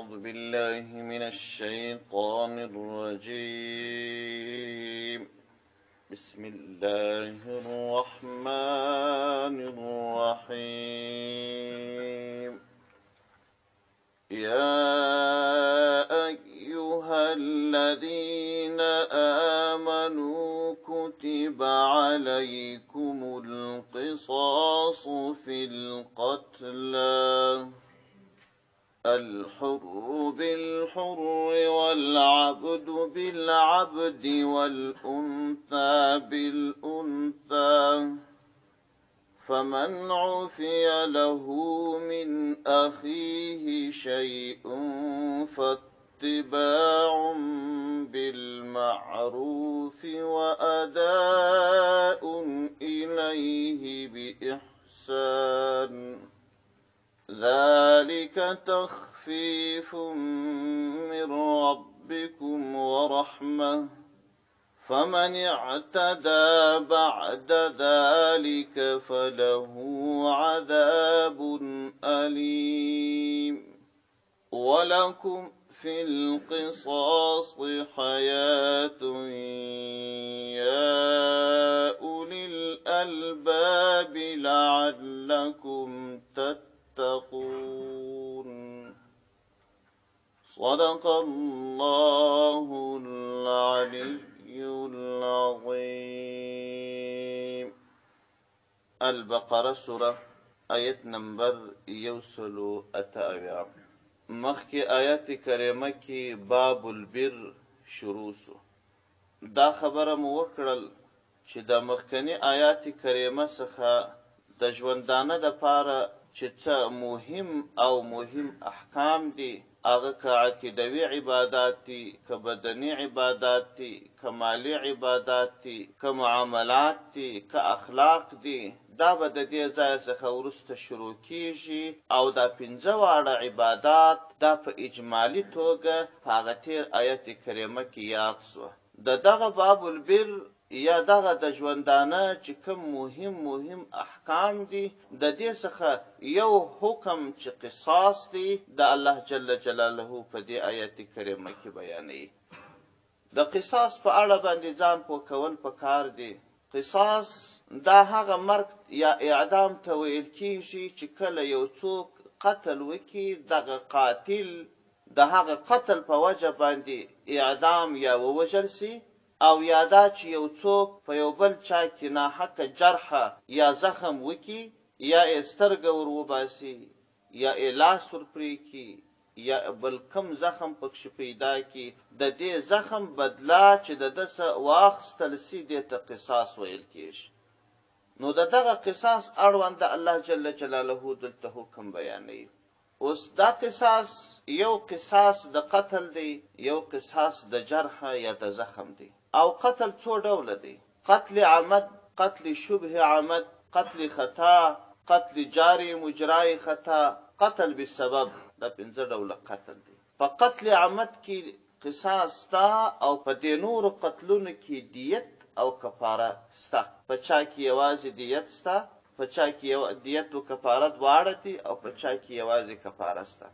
أعوذ بالله من الشيطان الرجيم بسم الله الرحمن الرحيم يا أيها الذين آمنوا كتب عليكم القصاص في القتلى الحر بالحر والعبد بالعبد والأنثى بالأنثى فمن عفي له من أخيه شيء فاتباع بالمعروف وأداء إليه بإحسان ذلك تخفيف من ربكم ورحمة فمن اعتدى بعد ذلك فله عذاب أليم ولكم في القصاص حياة يا أولي الألباب لعلكم تتقون صدق الله العلي العظيم. البقرة سورة آیت نمبر 178. مخکې آیت کریمه کې باب البر شروع سو. دا خبره مو وکړل چې د مخکنی آیات کریمه څخه د ژوندانه د پاره چې څه مهم احکام دي، هغه که عقیدوي عبادات دي، که بدني عبادات دي، که مالی عبادات دي، که معاملات دي، که اخلاق دي، دا به د دې ځای څخه وروسته شروع کیږي او دا 5 واړه عبادات دا په اجمالي توګه په هغه تیر آیت کریمه کې یاد سوه. دغه باب البر یا دغه د ژوندانه چې کوم مهم احکام دي، د دې څخه یو حکم چې قصاص دی د الله جل جلاله په دې آیت کریمه کې بیانوي. د قصاص په اړه باندې ځان پوه کول پکار دی. قصاص دا هغه مرګ یا اعدام ته ویل کیږي چې کله یو څوک قتل وکي، دغه قاتل د هغه قتل په وجه باندې اعدام یا ووژل سي، او یادا چې یو څوک په یو بل چا کې ناحقه جرحه یا زخم وکي، یا سترګه ور وباسي، یا لاس ور پرې کي، یا بل کم زخم پکښې پیدا کی، د دې زخم بدلا چې د ده څه واخیستل سي دې ته قصاص ویل کېږي. نو دغه قصاص اړوند الله جل جلاله دلته حکم بیانوي. اوس دا قصاص یو قصاص د قتل دی، یو قصاص د جرح یا د زخم دی. او قتل څو ډوله دی: قتل عمد، قتل شبه عمد، قتل خطا، قتل جاری مجرای خطا، قتل بسبب. دا 5 ډوله قتل دی. په قتل عمد کې قصاص تا او په دې نورو قتلونو کې دیت او کفاره ستا. په چا کې یوازې دیت ستا، په چا کې یو دیت او کفاره دواړه دي، او په چا کې یوازې کفاره ستا.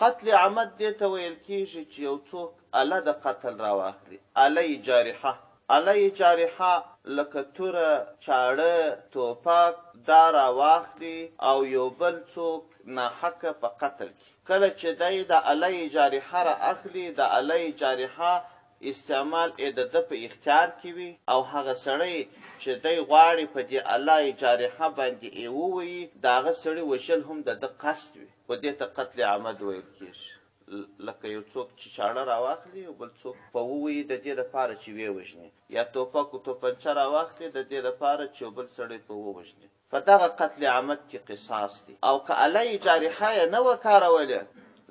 قتل عمد دې ته ویل کېږي چې یو څوک اله د قتل راواخلي، اله جارحه. اله جارحه لکه توره، چاړه، توپک دا راواخلي او یو بل څوک ناحقه په قتل کې. کله چې دی د اله جارحه را اخلي، د اله جارحه استعمال د ده په اختیار کې وي، او هغه سړی چې دی غواړي په دې اله جارحه باندې ووهي، د هغه سړي وژل هم د ده قصد وي. په دې ته قتل عمد ویل کېږي. لکه یو څوک چې چاړه راواخلي او بل څوک په ووهي د دې دپاره چې ویې وژني، یا توپک او توپنچه راواخلي د دې دپاره چې یو بل سړی په ووژني. په دغه قتل عمد کې قصاص دی. او که اله جارحه یې نه وکارولې،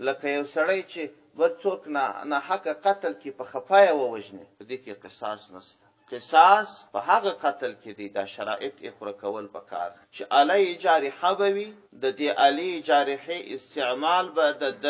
لکه یو سړی چې بل څوک ناحقه قتل کې په خفایه ووژني، په دې کې قصاص نشته. قصاص په هغه قتل کې دی، دا شرایط یې پوره کول پکار چې اله جارحه به وي، د دې اله جارحې استعمال به د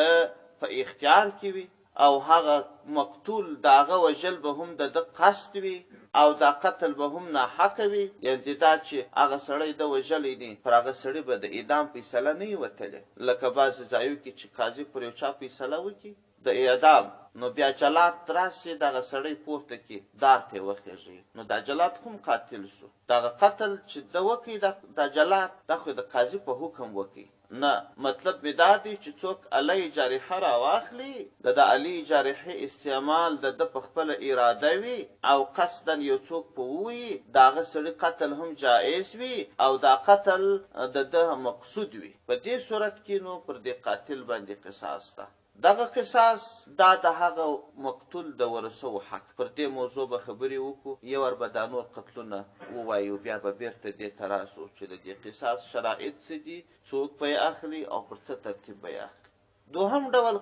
په اختیار کې وي، او هغه مقتول داغه وجل به هم د قصد وي او دا قتل به هم ناحق وي، یعنی دا چې هغه سړی د وجلې دي پر هغه سړی به د اعدام فیصله نه وي وتلې، لکه بعضې ځایو کې چې قاضي پر یو چا فیصله وکړي د اعدام، نو بیا جلات راسي دغه سړی پورته کې دار ته وخېږي، نو دا جلات هم قاتل شو. دغه قتل چې د وکړي د جلات دا خو د قاضي په حکم وکړي نه، مطلب می دا دی چې څوک علی جارحه راواخلي د علی جارحه استعمال د په خپل اراده وي او قصدا یو څوک په وي داغه سړي قتل هم جائز وي او دا قتل د مقصود وي، په دې صورت کې نو پر دې قاتل باندې قصاص ده. دغه قصاص دا د هغه مقتول د ورثو حق. پر دې موضوع به خبرې وکړو، یو ور به دا نور قتلونه ووایو، بیا به بیرته دې ته راسو چې د دې قصاص شرایط څه دي، څوک به یې اخلي او پر څه ترتیب به یې اخلي. دوهم ډول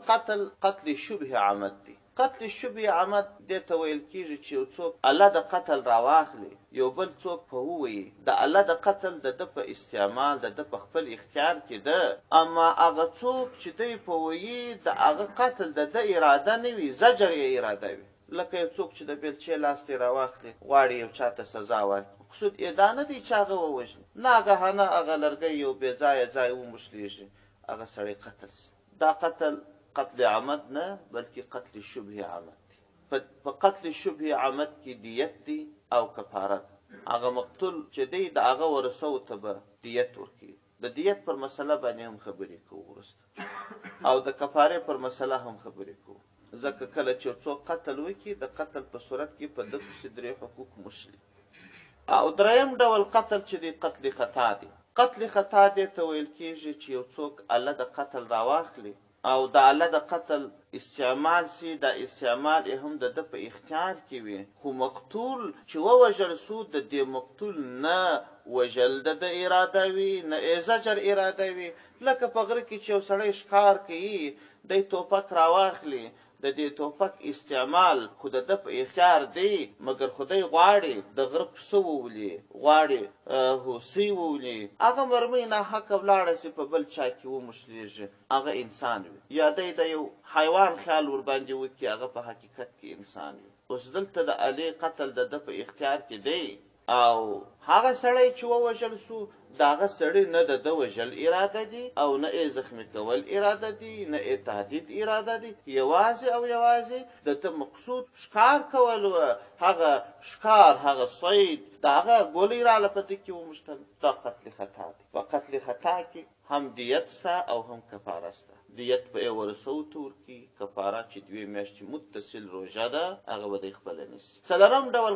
قتل شبه عمد دی. قتل شبه عمد دې ته ویل کېږي چې یو څوک الله د قتل راواخلي، یو بل څوک په ووایي د الله د قتل د په استعمال د په خپل اختیار کې ده، اما هغه څوک چې دی په وایي د هغه قتل د اراده نه وي، زجر یې اراده وي، لکه یو څوک چې د بیلچې لاس ته راواخلي غواړي یو چا ته سزا ورکړي، مقصود یې دا نه دی چې هغه ووژني، ناګهانه هغه لرګی یو بې ځایه ځای وموښلېږي، هغه سړی قتل شي. دا قتل عمد نه بلکې قتل شبه عمد دی. په قتل شبه عمد کې دیت دی او کفاره ده. هغه مقتول چې دی د هغه ورثو ته به دیت ورکوي. د دیت پر مسله باندې هم خبرې کوو وروسته، او د کفاره پر مسله هم خبرې کوو، ځکه کله چې څوک قتل وکړي د قتل په صورت کې په ده پسې درې حقوق مشلي. او دریم ډول قتل چې دی قتل خطا دی. قتل خطا دی ته ویل کېږي چې یو څوک الله د قتل راواخلي او د الله د قتل استعمال سي، دا استعمال هم د په اختیار کې وي، خو مقتول چې ووژل سو د دې مقتول نه وژل د اراده وي نه زجر اراده وي، لکه په غره کې چې یو سړی ښکار کوي دی ټوپک راواخلي، د دې ټوپک استعمال خو د په اختیار دی، مګر خدای غواړي د غره پسه وولي، غواړي هوسۍ وولي، هغه مرمۍ ناحقه ولاړه سي په بل چا کې وموښلېږي، هغه انسان وي، یا دی د یو حیوان خیال ورباندې وکړي، هغه په حقیقت کې انسان وي. اوس دلته د علی قتل د په اختیار کې دی او هغه سړی چې ووژل سو د هغه سړی نه د وژل اراده دي او نه یې زخمي کول اراده دي نه یې تهدید اراده دي، یوازې او یوازې د مقصود ښکار کول و، هغه ښکار هغه صید د هغه ګولۍ راله په ده کې وموښتل، دا قتل خطا دی. په قتل خطا کې هم دیت سته او هم کفاره سته. دیت به یې ورثو ته ورکړي، کفاره چې 2 میاشتې متصل روژه ده هغه به دی خپله نیسي. څلورم ډول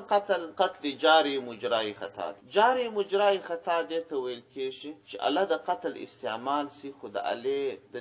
قتل جاري مجرای خطا دی. جاري مجرای خطا دې ته ویل کېږي چې الله د قتل استعمال سي، خو د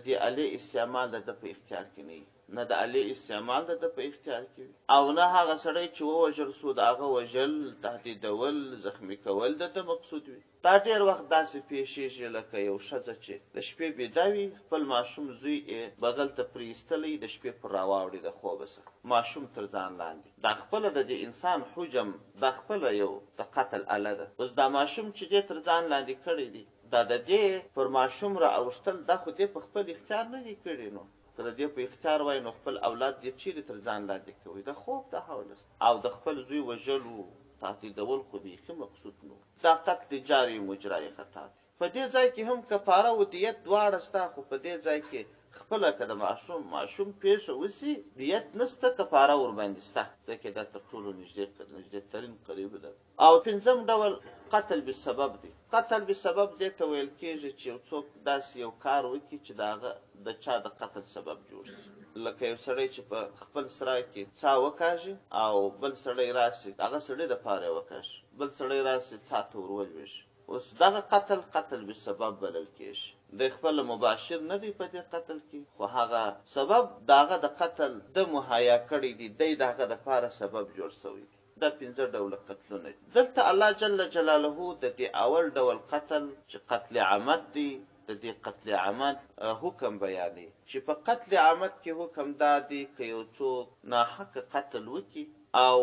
دې الې استعمال د په اختیار کې نه وي، نه د الې استعمال د په اختیار کې وي، او نه هغه سړی چې ووژل سو د هغه وژل، تهدیدول، زخمي کول د مقصود وي. دا ډېر وخت داسې پیښېږي لکه یو ښځه چې د شپې بیده وي، خپل ماشوم زوی یې بغل ته پرېیستلی، د شپې پر راواوړي د خوبه څخه ماشوم تر ځان لاندې، دا خپله د دې انسان حجم دا خپله یو د قتل اله ده. اوس دا ماشوم چې دې تر ځان لاندې کړی دی، دا د دې پر ماشوم را اوښتل دا خو دې په خپل اختیار نه دي کړي، نو که د دې په اختیار وای نو خپل اولاد دې چیرې تر ځان لاندې کوي، د خوب د حوله او د خپل زوی وژلو تعقیدول خو بیخي مقصود نو. دا قتل جاري مجرای خطا دی. په دې ځای کې هم کفاره و دیت دواړه سته، خو په دې ځای کې خپله که د ماشوم پیښه وسي دیت نسته، کفاره ورباندې سته، ځکه دا تر ټولو نږدې ترین قریب ده. او پنځم ډول قتل بسبب دی. قتل بسبب دې ته ویل کېږي چې یو څوک داسې یو کار وکړي چې د هغه د چا د قتل سبب جوړ شي، لکه یو سړی چې په خپل سرای کې څا وکاږي او بل سړی راسي هغه سړی د پاره وکاږي، بل سړی راسي څا ته ورولوېږي. اوس دغه قتل بسبب بلل کېږي، د خپل مباشر نه دی په دې قتل کې، خو هغه سبب دغه د قتل د مهیا کړی دی، دی دغه د پاره سبب جوړ شوی دی. دا 5 ډوله قتلونه دي. دلته الله جل جلاله د دې اول ډول قتل چې قتل عمد دی، د دې قتل عمد حکم بیانوي چې په قتل عمد کې حکم دا دی که یو څوک ناحق قتل وکړي او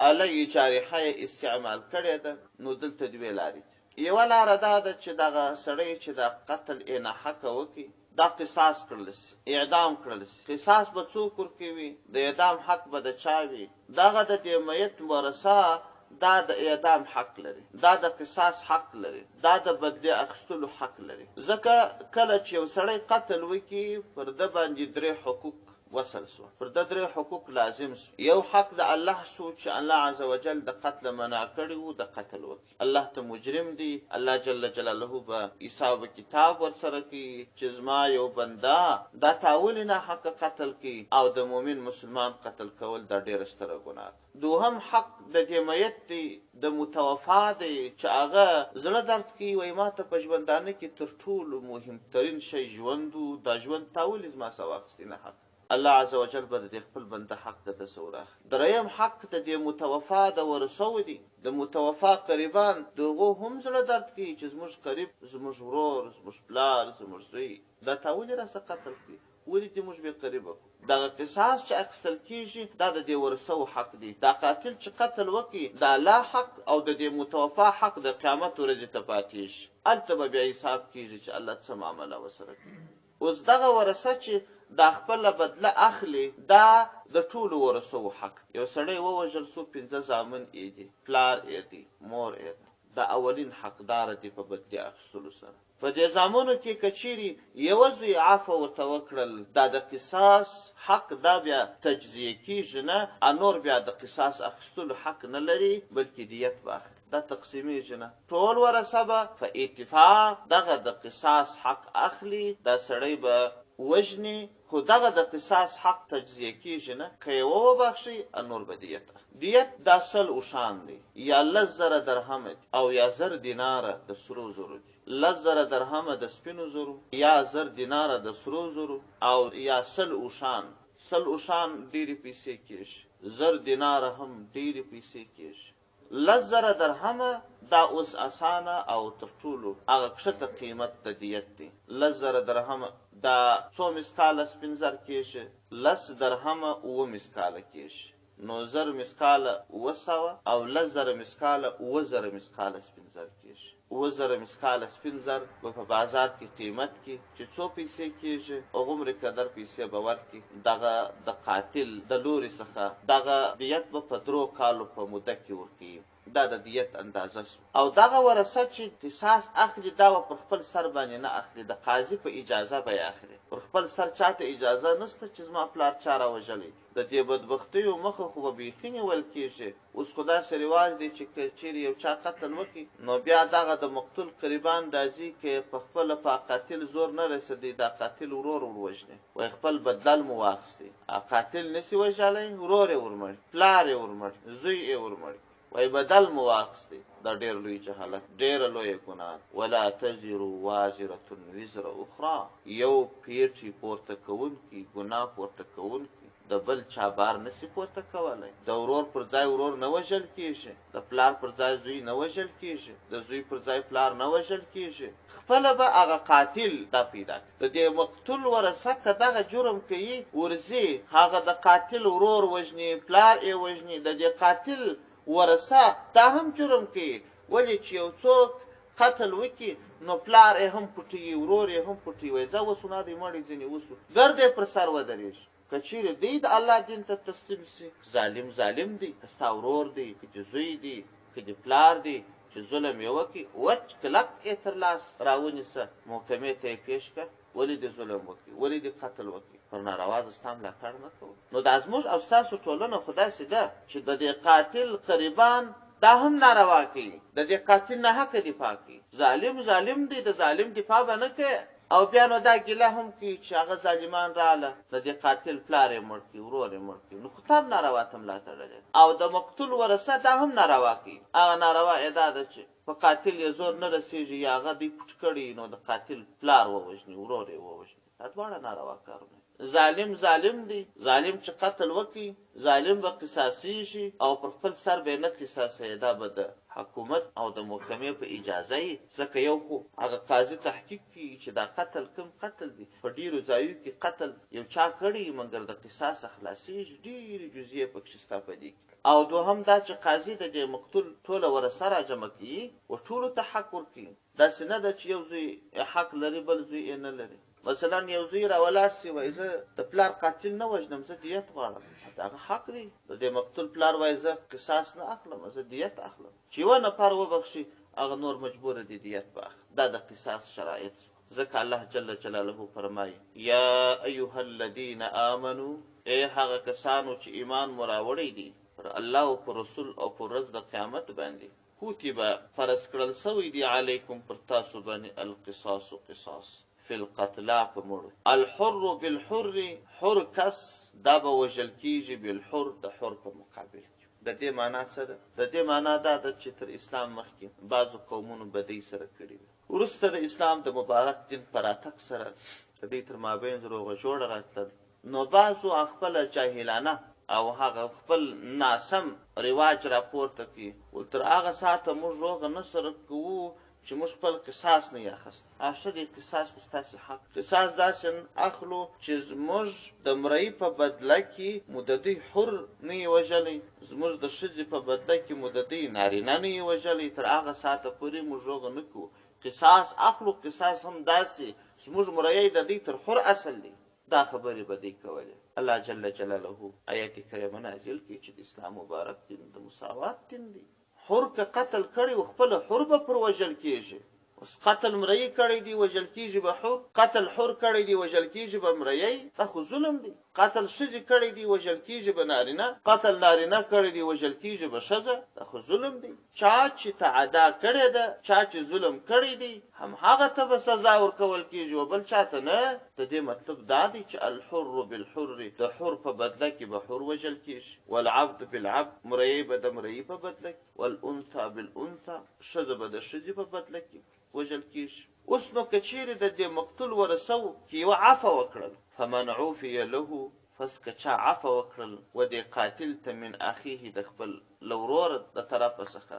اله جارحه استعمال کړې ده، نو دلته 2 لارې دي. یوه لاره دا ده چې دغه سړی چې د قتل یې ناحقه وکړي دا قصاص کړل شي، اعدام کړل شي. قصاص به څوک ورکوي؟ د اعدام حق به د چا وي؟ دغه د دې میت ورثه دا د اعدام حق لري، دا د قصاص حق لري، دا د بدله اخیستلو حق لري. ځکه کله چې یو سړی قتل وکړي پر ده باندې 3 حقوق وصل سو، پر د 3 حقوق لازم سو. یو حق د الله سو چې الله عزوجل د قتل منع کړی وو د قتل وکړي. الله ته مجرم دی، الله جل جلاله به حساب کتاب ورسره کوي چې زما یو بنده دا تاول نه حق قتل کوي او د مؤمن مسلمان قتل کول دا ډیره ستره ګناه. دوهم حق د دې میت دی د متوفا دی چې هغه زړه درد کوي وای ما ته په ژوندانه کې تر ټولو مهمترین شی ژوندو، دا ژوند تاول زما سوا اخیستی نه حق. الله عزوجل به د خپل بنده حق د تصور اخلي. دریم حق ته د متوفا د ورثو دی، د متوفا قریبان دغه هم زړه درد کوي چې زموږ قریب، زموږ ورور، زموږ پلار، زموږ زوی دا تاول راڅخه قتل کوي، ولې دې موږ به قریب وکړو. دغه قصاص چې اخیستل کیږي دا د دې ورثو حق دی. دا قاتل چې قتل وکړي دا لا حق او د دې متوفا حق د قیامت ورځې ته پاتې شي. هلته به بیا حساب کیږي چې الله څه معامله وسره کوي. اوس دغه ورثه چې دا خپل بدله اخلي دا د ټولو ورثو حق. یو سړی ووژل سو 15 زامن یې دي، پلار یې دی، مور یې دی، دا اولین حقدار دی په بدله اخیستلو سره. په دې زامنو کې کچيري یو زوی عفو ورته وکړل دا د قصاص حق دا بیا تجزیه کیږي نه، انور بیا د قصاص اخیستلو حق نه لري بلکې دیت باخلي. دا تقسیمیږي نه، ټول ورثه به په اتفاق دغه د قصاص حق اخلي. دا سړی به وجنی خو دغه د قصاص حق تجزیه کیږي نه، که یو وبخشي انور به دیت. دیت دا 100 اوښان دی یا 10,000 درهم او یا 1000 دیناره د سرو زرو دی. 10,000 درهم د سپینو زرو یا 1000 دیناره د سرو زرو او یا 100 اوښان. 100 اوښان ډېرې پیسې کیږي، 1000 دیناره هم ډېرې پیسې کیږي. 10,000 درهم دا اوس اسانه او تر ټولو هغه کښته قیمت د دیت دی. 10,000 درهم دا 100 مسکاله سپین زر کیږي، 10 درهم 9 مسکاله کیږي، نو 1000 مسکاله 900 او 10,000 مسکاله 9000 مسکاله سپین زر کیږي. 9000 مسکاله سپین زر په بازار کې قیمت کې چې څو پیسې کیږي هغومره قدر پیسې به ورکړي. دغه د قاتل د لوري څخه دغه دیت به په 3 کالو په موده کې ورکړي. دا د دیت اندازه شو. او دغه ورثه چې قصاص اخلي دا په خپل سر باندې نه اخلي، د قاضي په اجازه به اخلي. پر خپل سر چاته اجازه نشته چې زما پلار چا راوژلی. د دې بدبختیو مخه خو به بیخي نیول کېږي. اوس خو داسې رواج دی چې چیرې یو چا قتل وکړي نو بیا دغه د مقتول قریبان راځي که په خپله په قاتل زور نه رسېدی دا قاتل ورور وروژني وایي خپل بدل مو واخیستی. قاتل نسي وژلی، ورور یې ورمړي، پلار یې ورمړي، زوی یې ورمړي، وای بدل مو واخیستی. دا ډېر لوی جهالت، ډېره لویه ګناه. ولا تزر وازره وزر اخرى، یو پیټي پورته کوونکی ګناه پورته کوونکی د بل چا بار نسی پورته کولی. د ورور پر ځای ورور نه وژل کیږي، د پلار پر ځای زوی نه وژل کیږي، د زوی پر ځای پلار نه وژل کیږي. خپله به هغه قاتل دا پیدا کړي. د دې مقتول ورثه که دغه جرم کوي ورځي هغه د قاتل ورور وژني، پلار یې وژني. د دې قاتل ورثه دا هم جرم کوي، ولې چې یو څوک قتل وکړي نو پلار یې هم پټوي، ورور یې هم پټوي، وایي ځه اوس نه دی مړی ځینې وسو ګرد یې پر سر ودرېږي. که چیرې دی د الله دین ته تسلیم سي، ظالم دی، که ستا ورور دی، که د زوی دی، که د پلار دی، چې ظلم یې وکړي وچ کلک یې تر لاس راونیسه، محکمې ته یې پیش کړه. ولې دې ظلم وکړي، ولې دې قتل وکړي، پر ناروا زه ستا ملاتړ نه کوم. نو دا زموږ او ستاسو ټولنه خو داسې ده چې د دې قاتل قریبان دا هم ناروا کوي، د دې قاتل نه حق دفاع کوي. ظالم دی، د ظالم دفاع به نه کوي. او بیا نو دا ګیله هم کوي چې هغه ظالمان رااله د دې قاتل پلار یې مړ کړي، ورور یې مړ کړي، نو خو ته هم ناروا ته ملاتړ لري. او د مقتول ورثه دا هم ناروا کوي. هغه ناروا دا ده چې په قاتل یې زور نه رسېږي یا هغه دی پټ کړي نو د قاتل پلار ووژني، ورور یې ووژني. دا دواړه ناروا کارونه. ظالم دی، ظالم چې قتل وکړي ظالم به قصاصي شي او پر خپل سر به نه قصاصي. دا به د حکومت او د محکمې په اجازه یې، ځکه یو خو هغه قاضي تحقیق کوي چې دا قتل کوم قتل دی. په ډیرو ځایو کې قتل یو چا کړي مګر د قصاص خلاصېږي، ډېرې جزیې پکې شته په دې کې. او دوهم دا چې قاضي د دې مقتول ټوله ورثه راجمع کوي او ټولو ته حق ورکوي. داسې نه ده چې یو زوی حق لري بل زوی یې نه لري. مثلا یو زوی راولاړ سي وایي زه د پلار قاتل نه وژنم، زه دیت غواړم، هغه حق دی. د دې مقتول پلار وایي زه قصاص نه اخلم، زه دیت اخلم. چې یو نفر وبخشي هغه نور مجبور دي دیت باخ. دا د قصاص شرایط. ځکه الله جل جلاله فرمایي یا ایها الذین آمنوا، ای هغه کسانو چې ایمان مراوړی دي پر الله او پر رسول او پر ورځ د قیامت باندې، کتب فرض کړل سوی دی علیکم پر تاسو باندې القصاص قصاص فی القتلا په مړو، الحر بالحر، حر کس دا به وژل کیږي بالحر د حر په مقابل. د دې معنا څه ده؟ د دې معنا دا ده چې تر اسلام مخکې بعضو قومونو بدی سره کړي وي، وروسته د اسلام د مبارک دین په راتګ سره د دې تر مابین روغه جوړه راتلل، نو بعضو خپله جاهلانه او هغه خپل ناسم رواج راپورته کړي، ول تر هغه ساعته موږ روغه نه سره کوو چې موږ خپل قصاص نه اخیست. اشه د قصاص ستاسو حق. قصاص داسې اخلو چې زموږ د مړی په بدله کې مددي حر نه وژلی، زموږ د ښځې په بدله کې مددي نارینه نه وژلی، تر هغه ساعته پورې موږ روغه نه کوو. قصاص اخلو. قصاص هم داسې زموږ مړی د دې تر حر اصل دی. دا خبرې به دی کولې. الله جل جلاله آیت کریمه نازل کړي چې د اسلام مبارک دین د مساوات دین دی. حر که قتل کړي و خپل حر به پر وژل کېږي. اوس قتل مړی کړی دی وژل کېږي به حر، قتل حر کړی دی وژل کېږي به مړی، دا خو ظلم دی. قتل ښځې کړی دی وژل کېږي به نارینه، قتل نارینه کړی دی وژل کېږي به ښځه، دا خو ظلم دی. چا چې تعدا کړې ده، چا چې ظلم کړی دی، هم هغه ته به سزا ورکول کېږي او بل چاته نه. د دې مطلب دا دی چې الحر بالحر، د حر په بدله کې به حر وژل کېږي، والعبد بالعبد، مړی به د مړی په بدله کې، والانثى بالانثى، ښځه به د ښځې په بدله کې وژل کېږي. اوس نو که چیرې د دې مقتول ورثو کې یوه عفو وکړل، فمن عفی له، پس که چا عفو وکړل و دې قاتل ته من اخیه د خپل لورور د طرفه څخه،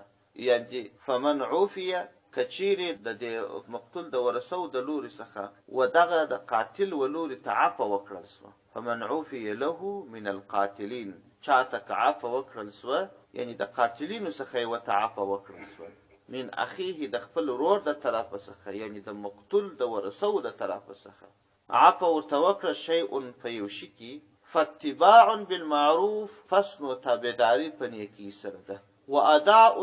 یعنې فمن عفی که چیرې د دې مقتول د ورثو د لوري څخه و دغه د قاتل و لوري ته عفو وکړل سوه، فمن عفی له من القاتلین، چاته که عفو وکړل سوه یعنې د قاتلینو څخه یې ورته عفو وکړل سوه، من اخیه د خپل ورور د طرفه څخه، یعنی د مقتول د ورثو د طرفه څخه عفو ورته وکړه شیء په یو شي کې، فاتباع بالمعروف، پس نو تابعداري په نیکۍ سره ده، و اداء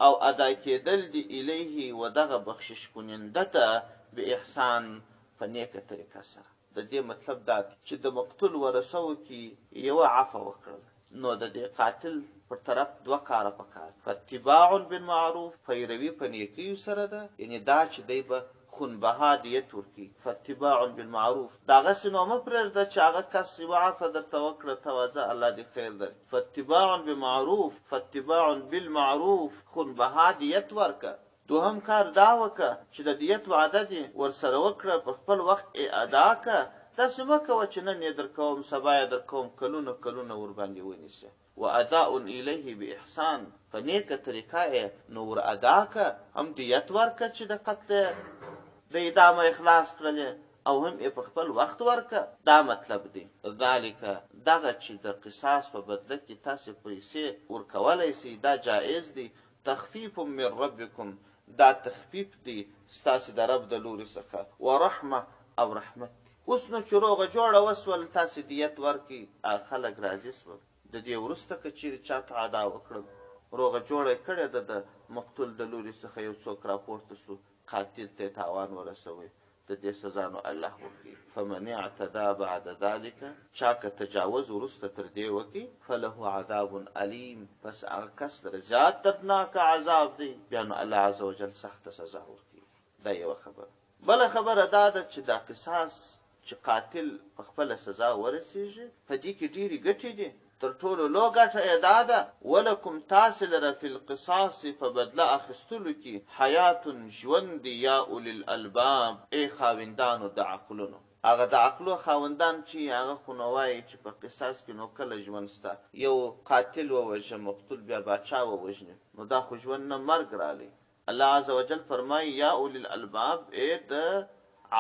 او ادا کېدل دی الیه و دغه بخشش کننده ته به احسان په نیکه طریقه سره. د دې مطلب دا چې د مقتول ورثو کې یوه عفو وکړل، نو د دې قاتل پر طرف دوه کاره پکار، فاتباع بالمعروف، پیروي په نیکیو سره ده، یعنی دا چې دی به خونبها دیت ورکړي. فاتباع بالمعروف، دغسې نو مه پرېږده چې هغه کس یوه عفو درته وکړه توازه الله دې خیر درکړي. فاتباع بالمعروف، فاتباع بالمعروف، خونبها دیت ورکړه. دوهم کار دا وکړه چې د دیت وعده دې ورسره وکړه، په خپل وخت یې ادا کړه. داسې مه کوه چې نن یې درکوم سبا یې درکوم، کلونه کلونه ورباندې ونیسه. و اداء الیه باحسان، په نیکه طریقه یې نو ور ادا که، هم دیت ورکه چې د قتل د اعدامه اخلاص کړلې، او هم یې په خپل وخت ورکه. دا مطلب دی. ذالک، دغه چې د قصاص په بدله کې تاسې پیسې ورکولی سئ، دا جایز دی. تخفیف من ربکم، دا تخفیف دی ستاسې د رب د لوري څخه، ورحمه او رحمت. اوس نو چې روغه جوړه وسول، تاسې دیت ورکړي، خلک راضي سول. د دې وروسته که چیرې چاته ادا وکړل، روغه جوړه کړې ده د مقتول د لوري څخه یو څوک راپورته سو، قاتل ته تاوان ورسوي، د دې سزا نو الله ورکړي. فمن اعتدى بعد ذلك، چا که تجاوز وروسته تر دې وکړي، فله عذاب علیم، پس هغه کس لره زیات دردناک عذاب دی، بیا نو الله عز وجل سخته سزا ورکړي. دا یوه خبره. بله خبره دا ده چې دا قصاص چې قاتل په خپله سزا ورسېږي، په دې کې ډېرې ګټې دي. تر ټولو لو ګټه یې دا ده، ولکم تاسې لره فی القصاص، په بدله اخیستلو کې، حیات ژوند یا اولی الالباب، ای خاوندانو د عقلونو. هغه د عقلو خاوندان چې هغه خو نو وایي چې په قصاص کې نو کله ژوند شته، یو قاتل ووژه مقتول بیا باچا ووژني، نو دا خو ژوند نه مرګ رالی. الله عز وجل فرمایي یا اولی الالباب، ای د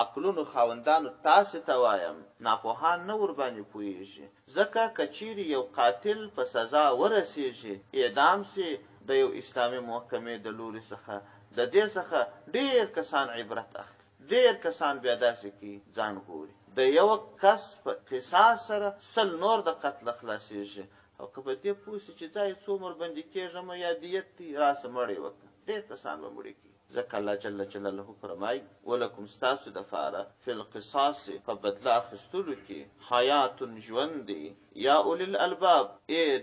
عقلونو خاوندانو تاسې ته وایم، ناپوهان نه ورباندې پوهېږي. ځکه که چیرې یو قاتل په سزا ورسېږي، اعدام سي د یو اسلامي محکمې د لوري څخه، د دې څخه ډېر کسان عبرت اخلي، ډېر کسان بیا داسې کې ځان ګوري د یو کس په قصاص سره 100 نور د قتل خلاصېږي او که په دې پوه سي چې ځای څو عمر بندي کېږم یا دیت دي راسه مړی وکړه ډېر کسان به مړي کړي ځکه الله جل جلاله فرمایي ولکم ستاسو دپاره فی القصاص په بدله اخیستلو کې حیات ژوند دی یا اولی الالباب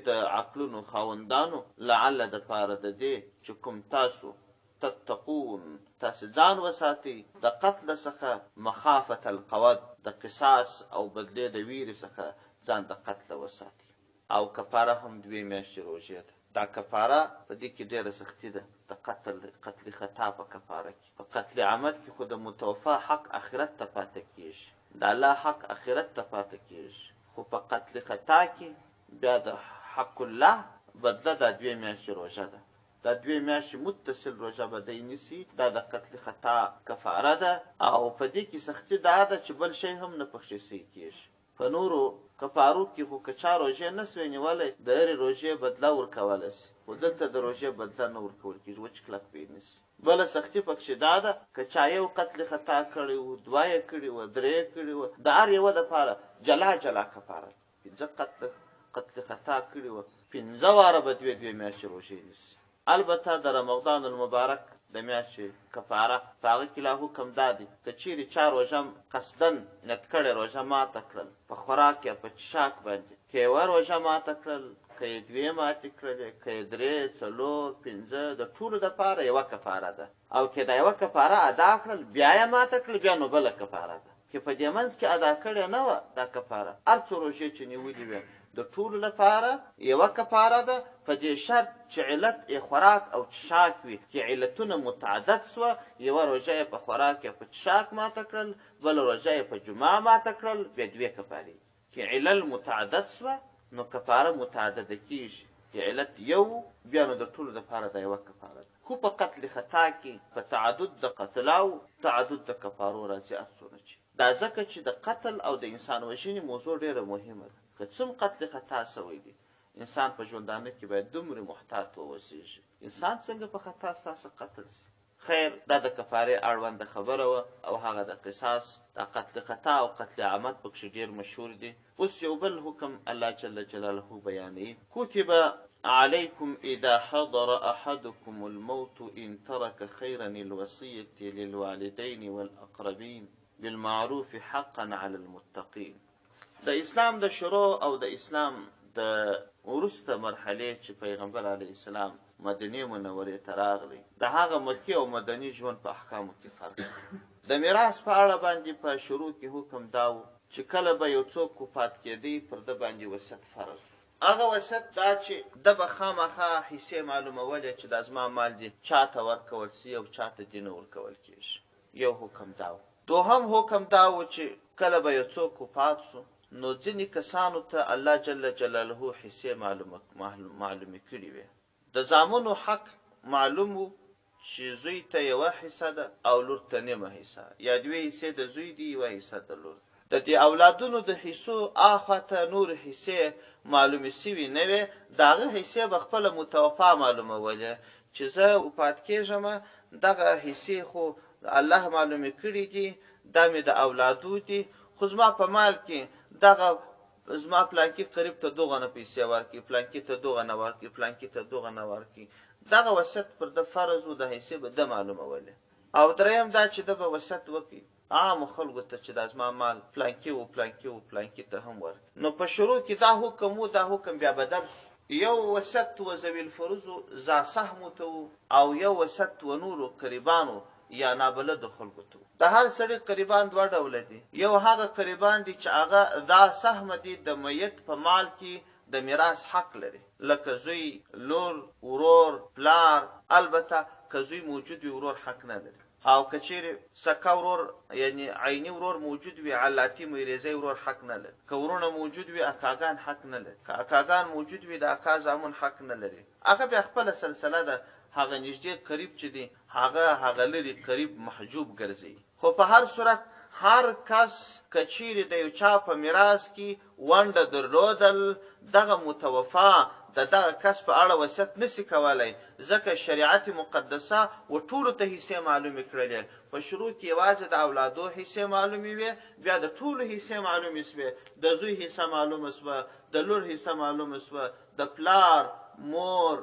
د عقلونو خاوندانو لعله دپاره د دې چې کوم تاسو تتقون تاسو ځان وساتئ د قتل څخه مخافة القود د قصاص او بدلې د ویرې څخه ځان د قتل وساتئ او کفاره هم 2 میاشتې روژې ده دا کفاره په دې کې ډېره سختي ده د قتل خطا په کفاره کې په قتل عمد کې خو د متوفا حق آخرت ته پاته کېږي د الله حق آخرت ته پاته کېږي خو په قتل خطا کې بیا د حق الله بدله د 2 میاشتې روژه ده دا 2 میاشتې متصل روژه به دی نیسي دا د قتل خطا کفاره ده او په دې کې سختي دا ده چې بل شی هم نه پخښې کېږي په نورو کفارو کې خو که چا روژې نه سوی نیولی د هرې روژې بدله ورکولی سي خو دلته د روژې بدله نه ورکول کېږي وچ کلک پرې نیسي بله سختي پکښې دا ده که چا یو قتل خطا کړی و 2 یې کړي و 3 یې کړي و د هر یوه دپاره جلا جلا کفاره 5 قتل خطا کړي و 15 واره به 2 میاشتې روژې نیسي البته د رمضان المبارک د میاشتې کفاره په هغه کې لا حکم دا دی که چیرې چا روژه قصدن نیت کړې روژه ماته کړل په خوراک یا په چښاک باندې که یوه روژه ماته کړل که یې 2 ماتې کړلې که یې 3 4 5 د ټولو دپاره یوه کفاره ده او که دا یوه کفاره ادا کړل بیا یې ماته کړل بیا نو بله کفاره ده که په دې منځ کې ادا کړې نه وه دا کفاره هر څو روژې چې نیولې وې د ټولو لپاره یوه کفاره ده په دې شرط چې علت یې خوراک او چښاک وي چې علتونه متعدد سوه یوه روژه یې په خوراک یا په چښاک ماته کړل بله روژه یې په جمعه ماته کړل بیا 2 کفارې چې علل متعدد سوه نو کفاره متعدده کېږي چې علت یو بیا نو د ټولو لپاره دا یوه کفاره ده خو په قتل خطا کې په تعدد د قتلاو تعدد د کفارو راځي افسونه چې دا ځکه چې د قتل او د انسان وژنې موضوع ډېره مهمه ده که څوم قتل خطا سوی دی انسان په ژوندانه کې باید دومره محتاط واوسېږي انسان څنګه په خطا ستاسو قتل سي خیر دا د کفارې اړونده خبره وه او هغه د قصاص د قتل خطا او قتل عمد پکښې ډېر مشهور دي اوس یو بل حکم الله جل جلاله بیانوي کتب علیکم اذا حضر احدکم الموت ان ترک خیرا الوصیة للوالدین والاقربین بالمعروف حقا علی المتقین د اسلام د شروع او د اسلام د وروسته مرحلې چې پیغمبر علیه السلام مدینې منورې ته راغلی د هغه مکي او مدني ژوند په احکامو کې فرق د میراث په اړه باندې په شروع کې حکم دا و چې کله به یو څوک وفات کېدی پر ده باندې وصیت فرض هغه وصیت دا چې ده به خامخا حصې معلومولې چې دا زما مال دي چاته ورکول سي او چاته دې نه ورکول کېږي یو حکم دا و دوهم حکم دا و چې کله به یو څوک وفات سو نو ځینې کسانو ته الله جل جلاله حصې معلومې کړي وې د زامنو حق معلوم و چې زوی ته یوه حصه ده او لور ته نیمه حصه یا 2 حصې د زوی دي یوه حصه د لور د دې اولادونو د حصو اخواته نور حصې معلومې سوي نه وې د هغه حصې به خپله متوفا معلومولې چې زه وفات کېږم دغه حصې خو الله معلومې کړي دي دا مې د اولادو دي خو زما په مال کې دغه زما پلانکي قریب ته دغه نه پیسې ورکړي پلانکي ته دغه نه ورکړي پلانکي ته دغه نه ورکړي دغه وصیت پر د فرض و د حصې به ده معلومولې او دریم دا چې ده به وصیت وکړي عامو خلکو ته چې دا زما مال پلانکي و پلانکي و پلانکي ته هم ورکړي نو په شروع کې دا حکم و دا حکم بیا بدل شو یو وصیت و ذوي الفروضو ذا سهمو ته و او یو وصیت و نورو قریبانو یا نابلد خلکو ته د هر سړي قریبان 2 ډوله دي یو هغه قریبان دي چې هغه دا سهم دي د میت په مال کې د میراث حق لري لکه زوی لور ورور پلار البته که زوی موجود وي ورور حق نه لري او که چیرې سکه ورور یعنی عیني ورور موجود وي علاتی میریزی ورور حق نه لري که ورونه موجود وي اکاګان حق نه لري که اکاګان موجود وي د اکا زامن حق نه لري هغه بیا خپله سلسله ده هغه نږدې قریب چې دی هغه لري قریب محجوب ګرځي خو په هر صورت هر کس که چیرې د یو چا په میراث کې ونډه درلودل دغه متوفا دغه کس په اړه وصیت نسی کولای، ځکه شریعت مقدسه و ټولو ته حصې معلومې کړلې. په شروع کې یوازې د اولادو حصې معلومې وې، بیا د ټولو حصې معلومې شوې، د زوی حصه معلومه شوه، د لور حصه معلومه شوه، د پلار، مور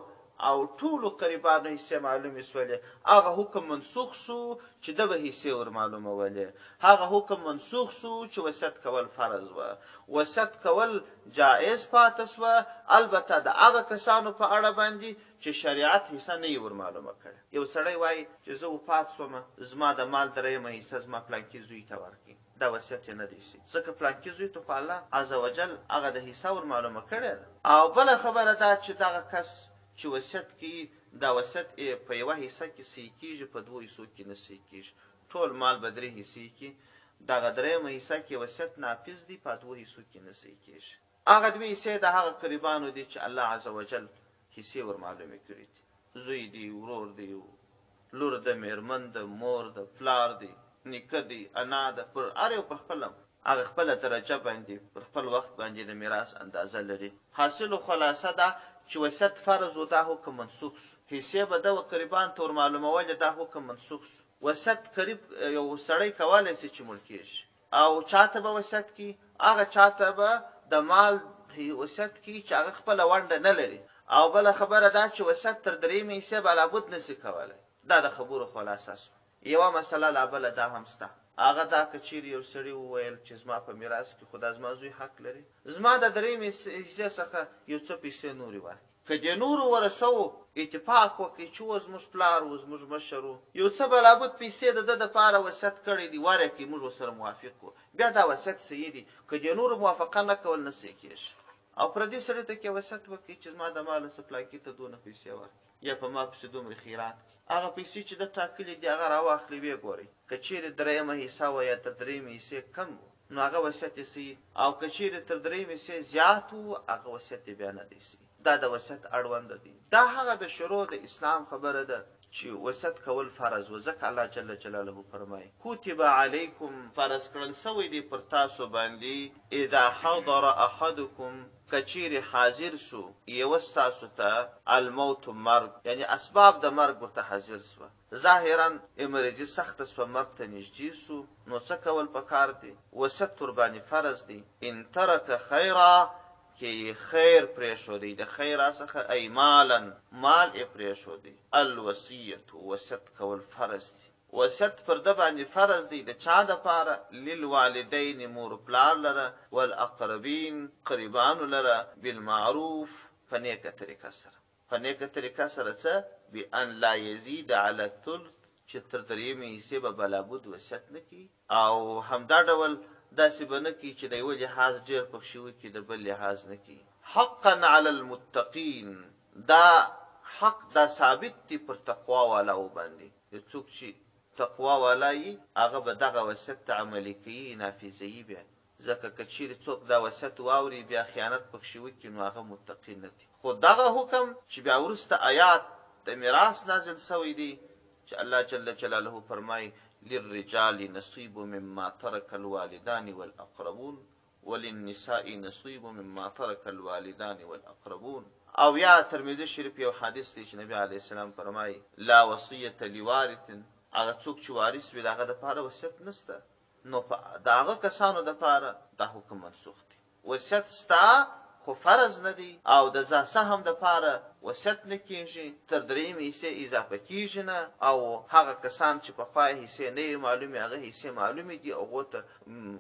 او ټولو قریبانو حصې معلومې شولې. هغه حکم منسوخ شو چې دغه حصې ور معلومولې. هغه حکم منسوخ شو چې وصیت کول فرض و. وصیت کول جائز پاتې شوه، البته د هغه کسانو په اړه باندې چې شریعت حصه نه ور معلومه کړي. یو سړی وایي چې زه وفات شوم، زما د مال درېیمه حصه زما پلانکي زوی ته ورکړي، دا وصیت نه دی شي، ځکه پلانکي زوی ته خو الله عز وجل هغه د حصه ور معلومه کړې ده. او بله خبره دا چې دغه کس چې وصیت کوي، دا وصیت په یوه حصه کې صحیح کېږي، په دوو حصو کې نه صحیح کېږي. ټول مال به درې حصې کې، دغه درېیمه حصه کې وصیت نافظ دی، په دوو حصو کې نه صحیح کېږي. هغه دوې حصې د هغه قریبانو دي چې الله عز وجل حصې ور معلومې کړي دي. زوی دی، ورور دی، لور د میرمن د، مور د، پلار دی، نیکه دی، انا ده، پر هر یو پر خپل هغه خپله درجه باندې پر خپل وخت باندې د میراث اندازه لري. حاصل خلاصه ده چې وصیت فرض و، دا حکم منسوخ شو. حصې به دغه قریبان ته ور معلومولې، دا حکم منسوخ شو. وصیت قریب یو سړی کولی شي چې مړ کېږي، او چاته به وصیت کړي؟ هغه چاته به د مال وصیت کړي چې هغه خپله ونډه نه لري. او بله خبره دا چې وصیت تر درېیمې حصې به لابد نشي کولی. دا د خبرو خلاصه شوه. یوه مسله لا بله دا هم شته، هغه دا که چیرې یو سړي وویل چې زما په میراث کې خو دا زما زوی حق لري، زما د درېیمې حصې څخه یو څه پیسې نورې ورکړي. که دې نورو ورسوو، اتفاق وکړي چې و زموږ پلار و، زموږ مشر و، یو څه به لابد پیسې د ده دپاره وصیت کړی دي، ورکړي، موږ ورسره موافق وو، بیا دا وصیت صحیح دي. که دې نورو موافقه نه کول، نه صحیح کېږي. او پردي سړي ته کې وصیت وکړي چې زما د ماله څه پلاکي ته دونه پیسې ورکړي، یا په ما پسې دومره خیرات کړي. هغه پیسې چې ده ټاکلي دي هغه راواخلي، ویې ګورئ. که چیرې درېیمه حصه وه یا تر درېیمې حصې کم و، نو هغه وصیت یې صحیح. او که چیرې تر درېیمې حصې زیات و، هغه وصیت یې بیا نه دی صحیح. دا د وصیت اړونده دی. دا هغه د شروع د اسلام خبره ده چې وصیت کول فرض و، ځکه الله جل جلاله فرمایي کتب علیکم، فرض کړل سوی دی پر تاسو باندې، اذا حضر احدکم، کچیر حاضر سو یو ستاسو ته، الموت مرگ، یعنی اسباب د مرگ ورته حاضر سو، ظاهرا امرضی سخت سو، مرگ ته نږدې سو، نو څه کول پکار دی؟ وصیت ور باندې فرض دی. ان ترک خیرا، کې خیر پرېښودی، د خیره څخه ای مالا، مال یې پرېښودی. الوصیت، وصیت کول فرض دی. وصیت پر ده باندې فرض دی. د چا دپاره؟ للوالدین، مور پلار لره، والاقربین، قریبانو لره، بالمعروف، په نیکه طریقه سره. په نیکه طریقه سره څه؟ بان لا یزید علی الثلث، چې تر درېیمې حصې به بلابود وصیت نه کړي، او همدا ډول داسې به نه کړي چې د یوه لحاظ ډېر پکښې وکړي، د بل لحاظ نه کړي. حقا علی المتقین، دا حق دا ثابت دی پر تقوا والاو باندې. د څوک چې تقوا والا یي، هغه به دغه وصیت ته عملي کوي، نافظوي بیا. ځکه که چیرې څوک دا وصیت واوري بیا خیانت پکښې وکړي، نو هغه متقی نه دی. خو دغه حکم چې بیا وروسته آیات د میراث نازل سوی دی، چې الله جل جلاله فرمایي للرجال نصیب مما ترک الوالدان والاقربون وللنساء نصیب مما ترک الوالدان والاقربون. او یا ترمذی شریف یو حدیث دی چې نبی علیه السلام فرمایي لا وصیت لوارث، هغه څوک چې وارث وي د هغه دپاره وصیت نشته. نو د هغه کسانو دپاره دا حکم منسوخ دی. وصیت ستا خو فرض نه دی، او د سهم دپاره وصیت نه کېږي، تر درېیمې حصې اضافه کېږي نه، او هغه کسان چې پخوا یې حصې نه وي معلومې، هغه حصې معلومې دي، هغو ته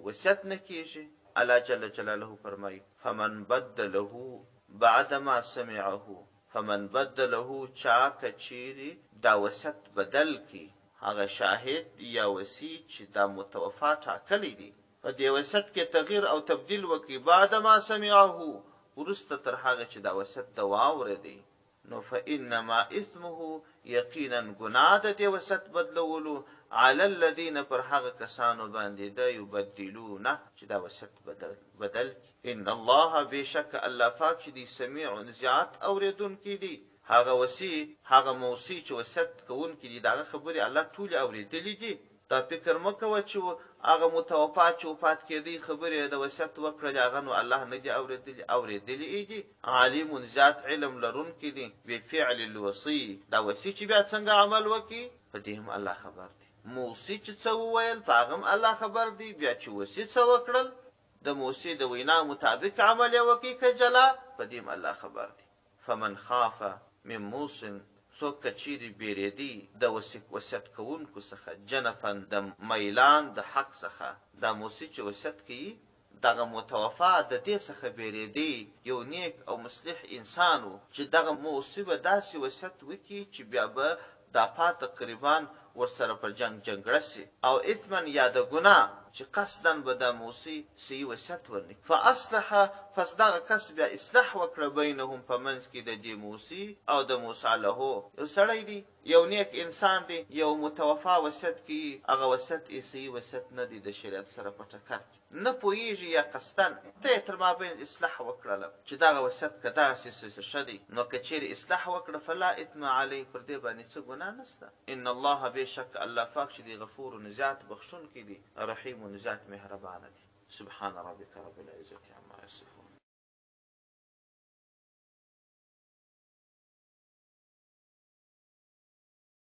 وصیت نه کېږي. الله جل جلاله فرمایي فمن بدله بعدما سمعه، فمن بدله، چا که چیرې دا وصیت بدل کی، هغه شاهد یا وصي چې دا متوفا ټاکلی دی، په دې وصیت کې تغییر او تبدیل وکړي، بعدما سمعه، وروسته تر هغه چې دا وصیت د واورېدی، نو فانما اثمه، یقینا ګناه د دې وصیت بدلولو، علی الذین، پر هغه کسانو باندې ده، یبدلونه، چې دا وصیت بدل کی. ان الله، بېشک الله پاک چې دی، سمیع زیات اورېدونکی دی. هغه وصي، هغه موصي چې وصیت کوونکی دی، د هغه خبرې الله ټولې اورېدلې دي، دا فکر مه کوه چې هغه متوفا چې وفات کېدی خبرې د وصیت وکړلې هغه نو الله نه دي اورېدلي دي. عالم ذات علم لرونکی دي بفعل الوصي، دا وصي چې بیا څنګه عمل وکړي په دې هم الله خبر دی. موصي چې څه وویل په هغه هم الله خبر دی. بیا چې وصي څه وکړل د موصي د وینا مطابق عمل یې وکړي که جلا په دې هم الله خبر دی. فمن خاف من موص، څوک که چیرې بیرېدي د وصیت کوونکو څخه، جنفن د میلان د حق څخه، دا موصي چې وصیت کوي دغه متوفا د دې څخه بیرېدي یو نیک او مصلح انسان و چې دغه موصي به داسې وصیت وکړي چې بیا به دا پات تقریبا ورسره پر جګړه سي او اثمن یا د ګناه چې قصدن به د موصي صحیح وصیت ورنکړي. فاصلح، پس دغه کس بیا اصلاح وکړه بینهم په منځ کې د دې موصي او د موصی له. یو سړی دی، یو نیک انسان دی، یو متوفا وصیت کوي، هغه وصیت یې صحیح وصیت نه دی د شریعت سره په ټکر نه پوهېږي یا قصدن ته یې تر مابین اصلاح وکړله چې دغه وصیت که دغسې ښه دی، نو که چیرې اصلاح وکړه فلا اثم علیه، پر دې باندې څه ګناه نشته. ان الله بېشک الله پاک چې دی غفور زیات بخښونکی دی، رحیم زیات مهربانه دی. سبحان ربک رب العزة عما یصفون.